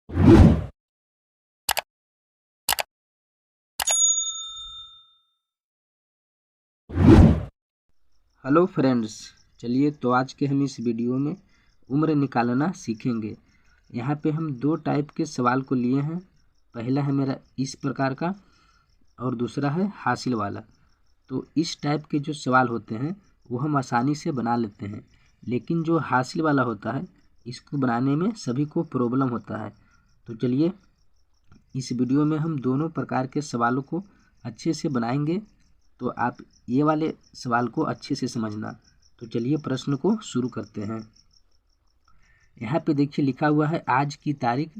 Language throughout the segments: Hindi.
हेलो फ्रेंड्स, चलिए तो आज के हम इस वीडियो में उम्र निकालना सीखेंगे। यहाँ पे हम दो टाइप के सवाल को लिए हैं। पहला है मेरा इस प्रकार का और दूसरा है हासिल वाला। तो इस टाइप के जो सवाल होते हैं वो हम आसानी से बना लेते हैं, लेकिन जो हासिल वाला होता है इसको बनाने में सभी को प्रॉब्लम होता है। तो चलिए इस वीडियो में हम दोनों प्रकार के सवालों को अच्छे से बनाएंगे, तो आप ये वाले सवाल को अच्छे से समझना। तो चलिए प्रश्न को शुरू करते हैं। यहाँ पे देखिए लिखा हुआ है आज की तारीख,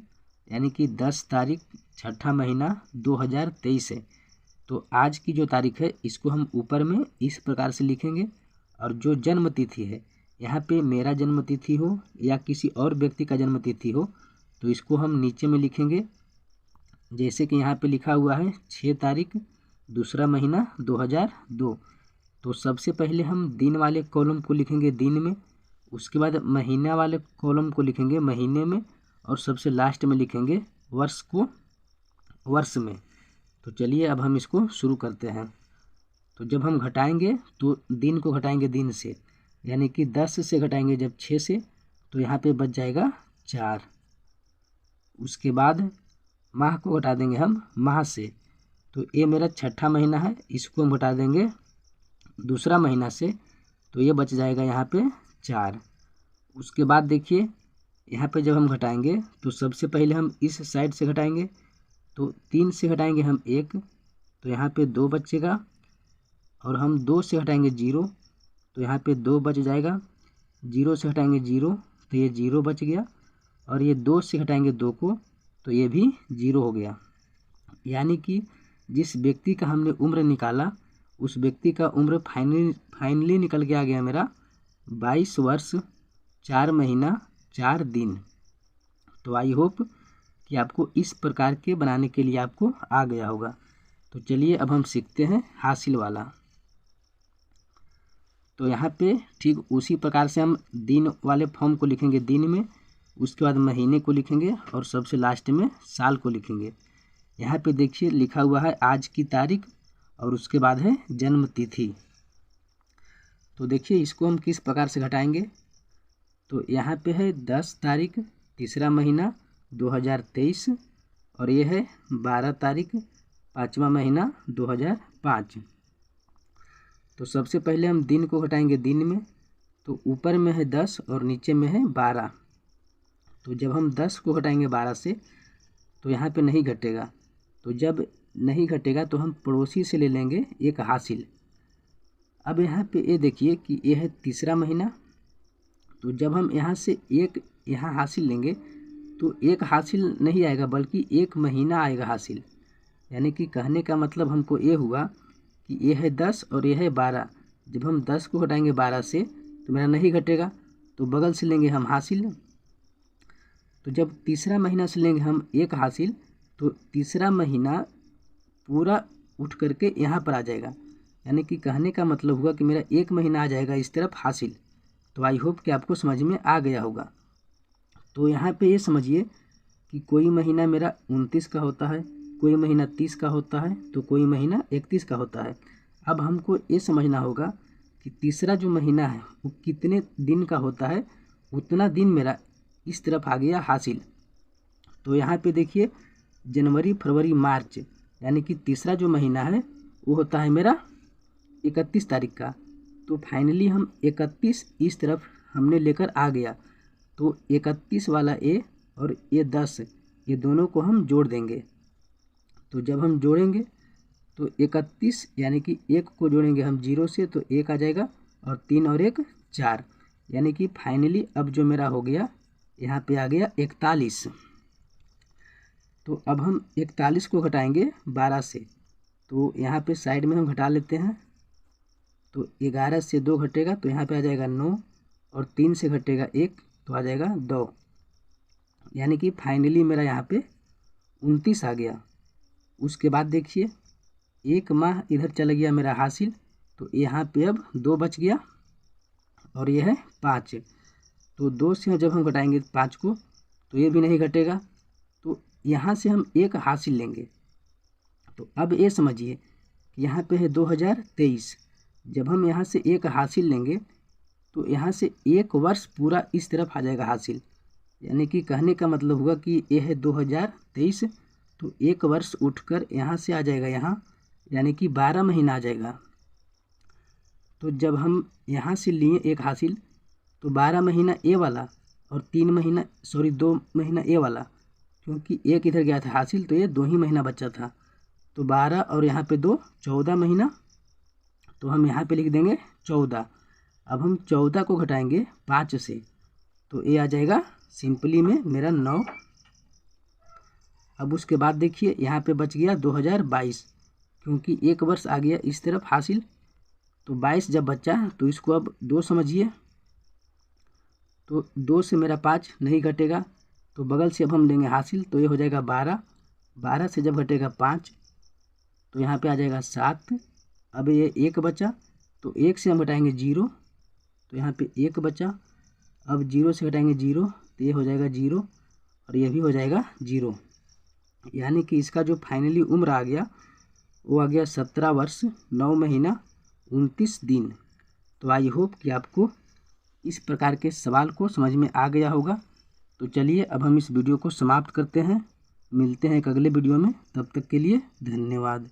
यानी कि 10 तारीख छठा महीना 2023 है। तो आज की जो तारीख है इसको हम ऊपर में इस प्रकार से लिखेंगे, और जो जन्म तिथि है, यहाँ पे मेरा जन्म तिथि हो या किसी और व्यक्ति का जन्म तिथि हो तो इसको हम नीचे में लिखेंगे। जैसे कि यहाँ पे लिखा हुआ है 6 तारीख दूसरा महीना 2002। तो सबसे पहले हम दिन वाले कॉलम को लिखेंगे दिन में, उसके बाद महीना वाले कॉलम को लिखेंगे महीने में, और सबसे लास्ट में लिखेंगे वर्ष को वर्ष में। तो चलिए अब हम इसको शुरू करते हैं। तो जब हम घटाएंगे तो दिन को घटाएंगे दिन से, यानी कि 10 से घटाएंगे जब 6 से, तो यहाँ पे बच जाएगा 4। उसके बाद माह को घटा देंगे हम माह से, तो ये मेरा छठा महीना है, इसको हम घटा देंगे दूसरा महीना से, तो ये बच जाएगा यहाँ पे 4। उसके बाद देखिए यहाँ पे जब हम घटाएंगे तो सबसे पहले हम इस साइड से घटाएंगे, तो 3 से घटाएंगे हम 1, तो यहाँ पे 2 बचेगा, और हम 2 से घटाएंगे 0, तो यहाँ पे 2 बच जाएगा। 0 से घटाएंगे 0, तो ये 0 बच गया, और ये 2 से घटाएंगे 2 को, तो ये भी 0 हो गया। यानी कि जिस व्यक्ति का हमने उम्र निकाला उस व्यक्ति का उम्र फाइनली निकल के आ गया मेरा 22 वर्ष 4 महीना 4 दिन। तो आई होप कि आपको इस प्रकार के बनाने के लिए आपको आ गया होगा। तो चलिए अब हम सीखते हैं हासिल वाला। तो यहाँ पे ठीक उसी प्रकार से हम दिन वाले फॉर्म को लिखेंगे दिन में, उसके बाद महीने को लिखेंगे, और सबसे लास्ट में साल को लिखेंगे। यहाँ पे देखिए लिखा हुआ है आज की तारीख, और उसके बाद है जन्म तिथि। तो देखिए इसको हम किस प्रकार से घटाएंगे। तो यहाँ पे है 10 तारीख तीसरा महीना 2023, और ये है 12 तारीख पाँचवा महीना 2005। तो सबसे पहले हम दिन को घटाएंगे दिन में, तो ऊपर में है 10 और नीचे में है 12। तो जब हम 10 को घटाएंगे 12 से तो यहाँ पे नहीं घटेगा, तो जब नहीं घटेगा तो हम पड़ोसी से ले लेंगे एक हासिल। अब यहाँ पे ये देखिए कि ये है तीसरा महीना, तो जब हम यहाँ से एक यहाँ हासिल लेंगे तो एक हासिल नहीं आएगा बल्कि एक महीना आएगा हासिल। यानी कि कहने का मतलब हमको ये हुआ कि ये है 10 और ये है 12। जब हम 10 को घटाएंगे 12 से तो मेरा नहीं घटेगा, तो बगल से लेंगे हम हासिल। तो जब तीसरा महीना से लेंगे हम एक हासिल, तो तीसरा महीना पूरा उठ करके यहाँ पर आ जाएगा। यानी कि कहने का मतलब हुआ कि मेरा एक महीना आ जाएगा इस तरफ हासिल। तो आई होप कि आपको समझ में आ गया होगा। तो यहाँ पे ये समझिए कि कोई महीना मेरा 29 का होता है, कोई महीना 30 का होता है, तो कोई महीना 31 का होता है। अब हमको ये समझना होगा कि तीसरा जो महीना है वो कितने दिन का होता है, उतना दिन मेरा इस तरफ आ गया हासिल। तो यहाँ पे देखिए जनवरी फरवरी मार्च, यानी कि तीसरा जो महीना है वो होता है मेरा 31 तारीख का। तो फाइनली हम 31 इस तरफ हमने लेकर आ गया, तो 31 वाला ए और ये 10, ये दोनों को हम जोड़ देंगे। तो जब हम जोड़ेंगे तो 31 यानी कि एक को जोड़ेंगे हम 0 से, तो 1 आ जाएगा, और 3 और 1 4, यानी कि फाइनली अब जो मेरा हो गया यहाँ पे आ गया 41। तो अब हम 41 को घटाएंगे 12 से, तो यहाँ पे साइड में हम घटा लेते हैं। तो 11 से 2 घटेगा तो यहाँ पे आ जाएगा 9, और 3 से घटेगा 1 तो आ जाएगा 2, यानी कि फाइनली मेरा यहाँ पे 29 आ गया। उसके बाद देखिए एक माह इधर चला गया मेरा हासिल, तो यहाँ पे अब 2 बच गया, और ये है 5। तो 2 से जब हम घटाएंगे 5 को तो ये भी नहीं घटेगा, यहाँ से हम 1 हासिल लेंगे। तो अब ये समझिए कि यहाँ पे है 2023। जब हम यहाँ से 1 हासिल लेंगे तो यहाँ से 1 वर्ष पूरा इस तरफ आ जाएगा हासिल, यानी कि कहने का मतलब हुआ कि ये है 2023, तो 1 वर्ष उठकर यहाँ से आ जाएगा यहाँ, यानी कि 12 महीना आ जाएगा। तो जब हम यहाँ से लिए 1 हासिल तो 12 महीना ए वाला और 2 महीना ए वाला, क्योंकि 1 इधर गया था हासिल तो ये 2 ही महीना बचा था। तो 12 और यहाँ पे 2 14 महीना, तो हम यहाँ पे लिख देंगे 14। अब हम 14 को घटाएंगे 5 से तो ये आ जाएगा सिंपली में मेरा 9। अब उसके बाद देखिए यहाँ पे बच गया 2022, क्योंकि 1 वर्ष आ गया इस तरफ हासिल, तो 22 जब बचा तो इसको अब 2 समझिए। तो 2 से मेरा 5 नहीं घटेगा, तो बगल से अब हम लेंगे हासिल, तो ये हो जाएगा 12। 12 से जब घटेगा 5 तो यहाँ पे आ जाएगा 7। अब ये 1 बचा, तो 1 से हम घटाएंगे 0, तो यहाँ पे 1 बचा। अब 0 से घटाएंगे 0 तो ये हो जाएगा 0 और ये भी हो जाएगा 0, यानी कि इसका जो फाइनली उम्र आ गया वो आ गया 17 वर्ष 9 महीना 29 दिन। तो आई होप कि आपको इस प्रकार के सवाल को समझ में आ गया होगा। तो चलिए अब हम इस वीडियो को समाप्त करते हैं, मिलते हैं एक अगले वीडियो में, तब तक के लिए धन्यवाद।